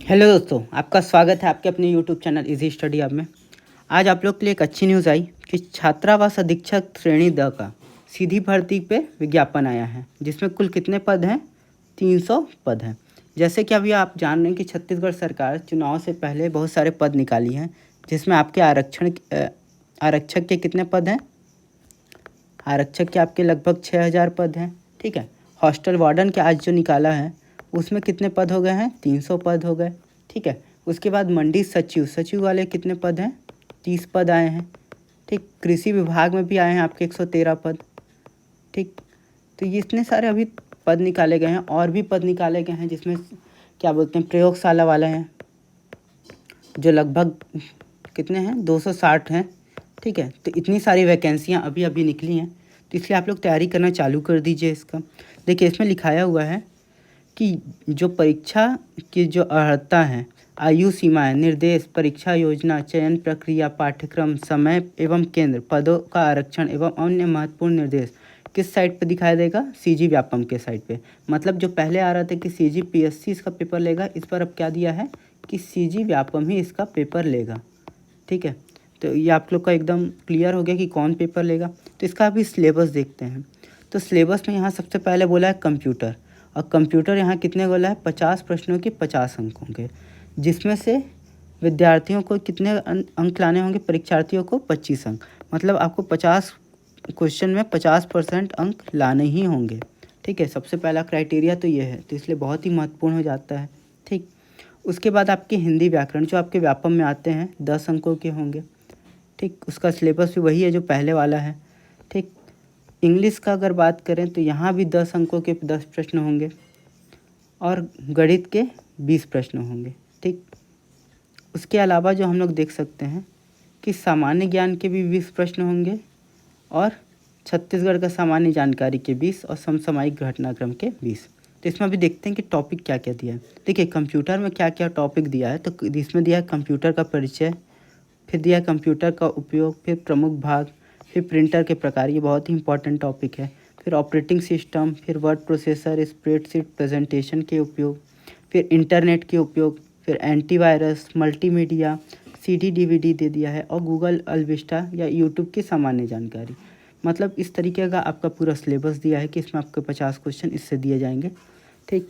Hello दोस्तों, आपका स्वागत है आपके अपने YouTube channel easy study hub में। आज आप लोग के लिए एक अच्छी न्यूज़ आई कि छात्रावास अधीक्षक श्रेणी द का सीधी भर्ती पे विज्ञापन आया है, जिसमें कुल कितने पद हैं? 300 पद हैं। जैसे कि अभी आप जान रहे हैं कि छत्तीसगढ़ सरकार चुनाव से पहले बहुत सारे पद निकाली हैं, जिसमें आपके आरक्षक के कितने पद हैं? आरक्षक के आपके लगभग 6000 पद हैं। ठीक है। हॉस्टल वार्डन के आज जो निकाला है उसमें कितने पद हो गए हैं? 300 पद हो गए। ठीक है। उसके बाद मंडी सचिव वाले कितने पद हैं? 30 पद आए हैं। ठीक। कृषि विभाग में भी आए हैं आपके 113 पद। ठीक। तो ये इतने सारे अभी पद निकाले गए हैं, और भी पद निकाले गए हैं जिसमें क्या बोलते हैं प्रयोगशाला वाले हैं, जो लगभग कितने हैं? 260 हैं। ठीक है। तो इतनी सारी वैकेंसियां अभी अभी निकली हैं, तो इसलिए आप लोग तैयारी करना चालू कर दीजिए इसका। देखिए, इसमें लिखाया हुआ है कि जो परीक्षा की जो अर्हता है, आयु सीमाएं, निर्देश, परीक्षा योजना, चयन प्रक्रिया, पाठ्यक्रम, समय एवं केंद्र, पदों का आरक्षण एवं अन्य महत्वपूर्ण निर्देश किस साइट पर दिखाई देगा? सीजी व्यापम के साइट पे। मतलब जो पहले आ रहा था कि सीजी पीएससी इसका पेपर लेगा, इस पर अब क्या दिया है कि सीजी व्यापम ही इसका पेपर लेगा। ठीक है। तो ये आप लोग का एकदम क्लियर हो गया कि कौन पेपर लेगा। तो इसका अभी सिलेबस देखते हैं। तो सिलेबस में यहाँ सबसे पहले बोला है कंप्यूटर, और कंप्यूटर यहाँ कितने बोला है? 50 प्रश्नों के 50 अंक होंगे, जिसमें से विद्यार्थियों को कितने अंक लाने होंगे? परीक्षार्थियों को 25 अंक। मतलब आपको 50 क्वेश्चन में 50% अंक लाने ही होंगे। ठीक है। सबसे पहला क्राइटेरिया तो ये है, तो इसलिए बहुत ही महत्वपूर्ण हो जाता है। ठीक। उसके बाद आपके हिंदी व्याकरण जो आपके व्यापम में आते हैं 10 अंकों के होंगे। ठीक। उसका सिलेबस भी वही है जो पहले वाला है। ठीक। इंग्लिश का अगर बात करें तो यहाँ भी 10 अंकों के 10 प्रश्न होंगे, और गणित के 20 प्रश्न होंगे। ठीक। उसके अलावा जो हम लोग देख सकते हैं कि सामान्य ज्ञान के भी 20 प्रश्न होंगे, और छत्तीसगढ़ का सामान्य जानकारी के 20 और समसामयिक घटनाक्रम के 20। तो इसमें अभी देखते हैं कि टॉपिक क्या क्या दिया है। देखिए, कंप्यूटर में क्या क्या टॉपिक दिया है, तो इसमें दिया है कंप्यूटर का परिचय, फिर दिया कंप्यूटर का उपयोग, फिर प्रमुख भाग, फिर प्रिंटर के प्रकार, ये बहुत ही इंपॉर्टेंट टॉपिक है, फिर ऑपरेटिंग सिस्टम, फिर वर्ड प्रोसेसर, स्प्रेडशीट प्रेजेंटेशन के उपयोग, फिर इंटरनेट के उपयोग, फिर एंटीवायरस, मल्टीमीडिया, सीडी डीवीडी दे दिया है, और गूगल अलविस्टा या यूट्यूब की सामान्य जानकारी। मतलब इस तरीके का आपका पूरा सिलेबस दिया है कि इसमें आपके 50 क्वेश्चन इससे दिए जाएंगे। ठीक।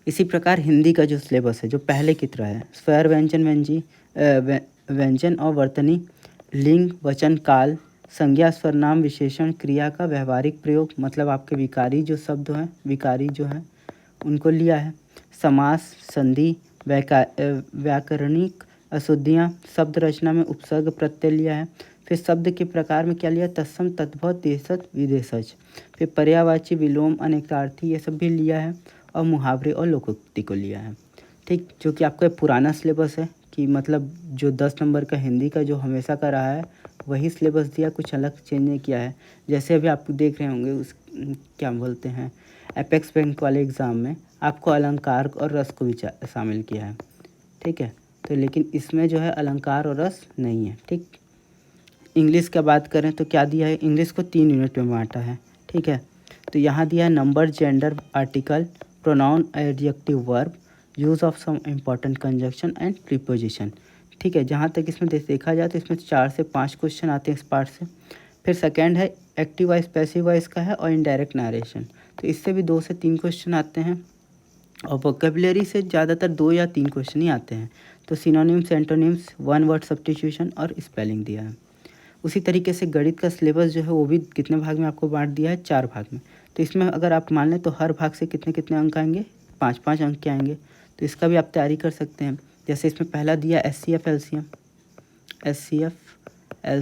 इसी प्रकार हिंदी का जो सिलेबस है जो पहले की तरह है, स्वर व्यंजन और वर्तनी, लिंग, वचन, काल, संज्ञा, सर्वनाम, विशेषण, क्रिया का व्यवहारिक प्रयोग, मतलब आपके विकारी जो हैं उनको लिया है, समास, संधि, व्याकरणिक अशुद्धियाँ, शब्द रचना में उपसर्ग प्रत्यय लिया है, फिर शब्द के प्रकार में क्या लिया? तत्सम, तद्भव, देशज, विदेशज, फिर पर्यायवाची, विलोम, अनेकार्थी, ये सब भी लिया है, और मुहावरे और लोकोक्ति को लिया है। ठीक। जो कि आपका पुराना सिलेबस है, कि मतलब जो 10 नंबर का हिंदी का जो हमेशा का रहा है वही सिलेबस दिया, कुछ अलग चेंज नहीं किया है। जैसे अभी आप देख रहे होंगे क्या बोलते हैं, एपेक्स बैंक वाले एग्ज़ाम में आपको अलंकार और रस को भी शामिल किया है। ठीक है। तो लेकिन इसमें जो है अलंकार और रस नहीं है। ठीक। इंग्लिश का बात करें तो क्या दिया है? इंग्लिश को 3 यूनिट में बांटा है। ठीक है। तो यहाँ दिया है number, gender, article, pronoun, adjective, verb, use of some important conjunction and preposition. ठीक है। जहाँ तक इसमें देखा जाए तो इसमें 4 से 5 क्वेश्चन आते हैं इस पार्ट से। फिर सेकंड है एक्टिव वॉइस, पैसिव वॉइस का है, और इनडायरेक्ट नरेशन, तो इससे भी 2 से 3 क्वेश्चन आते हैं, और वोकेबलरी से ज़्यादातर 2 या 3 क्वेश्चन ही आते हैं। तो synonyms, antonyms, one word substitution और स्पेलिंग दिया है। उसी तरीके से गणित का सिलेबस जो है वो भी कितने भाग में आपको बांट दिया है? 4 भाग में। तो इसमें अगर आप मान लें तो हर भाग से कितने कितने अंक आएंगे? 5-5 अंक के आएंगे। तो इसका भी आप तैयारी कर सकते हैं। जैसे इसमें पहला दिया S C F L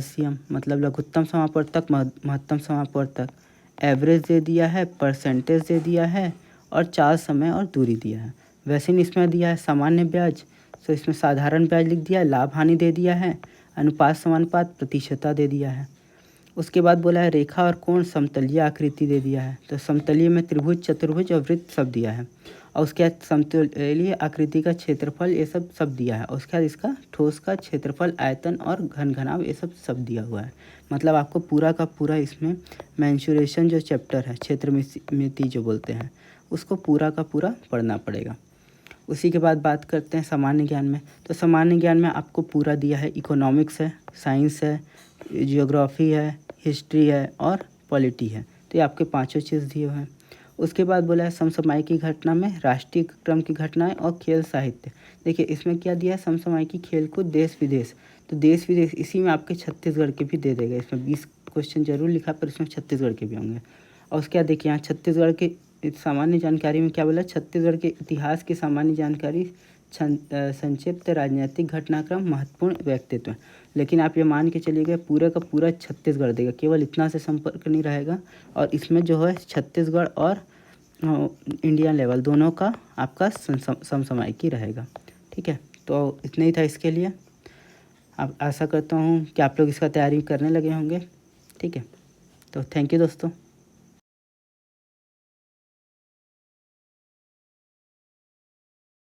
C M, मतलब लघुत्तम समापवर्तक, महत्तम समापवर्तक, एवरेज दे दिया है, परसेंटेज दे दिया है, और चाल, समय और दूरी दिया है। वैसे ही इसमें दिया है सामान्य ब्याज, तो इसमें साधारण ब्याज लिख दिया है, लाभ हानि दे दिया है, अनुपात समानुपात, प्रतिशतता दे दिया है। उसके बाद बोला है रेखा और कोण, समतलीय आकृति दे दिया है, तो समतलीय में त्रिभुज, चतुर्भुज और वृत्त सब दिया है। और उसके बाद समतलीय आकृति का क्षेत्रफल, ये सब दिया है। और उसके बाद इसका ठोस का क्षेत्रफल, आयतन और घनघनाव, ये सब दिया हुआ है। मतलब आपको पूरा का पूरा इसमें मेंसुरेशन जो चैप्टर है, क्षेत्रमिति जो बोलते हैं, उसको पूरा का पूरा पढ़ना पड़ेगा। उसी के बाद बात करते हैं सामान्य ज्ञान में। तो सामान्य ज्ञान में आपको पूरा दिया है, इकोनॉमिक्स है, साइंस है, जियोग्राफी है, हिस्ट्री है और पॉलिटी है। तो ये आपके पाँचों चीज़ दिए हुए हैं। उसके बाद बोला है समसामयिकी घटना में राष्ट्रीय क्रम की घटनाएं और खेल साहित्य। देखिए इसमें क्या दिया है, समसामयिकी खेल कूद देश विदेश। तो देश विदेश इसी में आपके छत्तीसगढ़ के भी दे देगा। इसमें 20 क्वेश्चन जरूर लिखा, पर इसमें छत्तीसगढ़ के भी होंगे। और उसके बाद देखिए यहाँ छत्तीसगढ़ के सामान्य जानकारी में क्या बोला, छत्तीसगढ़ के इतिहास की सामान्य जानकारी, संक्षिप्त राजनीतिक घटनाक्रम, महत्वपूर्ण व्यक्तित्व। लेकिन आप ये मान के चलिएगा पूरा का पूरा छत्तीसगढ़ देगा, केवल इतना से संपर्क नहीं रहेगा। और इसमें जो है छत्तीसगढ़ और इंडिया लेवल दोनों का आपका समसामयिकी रहेगा। ठीक है, तो इतना ही था इसके लिए। अब आशा करता हूँ कि आप लोग इसका तैयारी करने लगे होंगे। ठीक है, तो थैंक यू दोस्तों।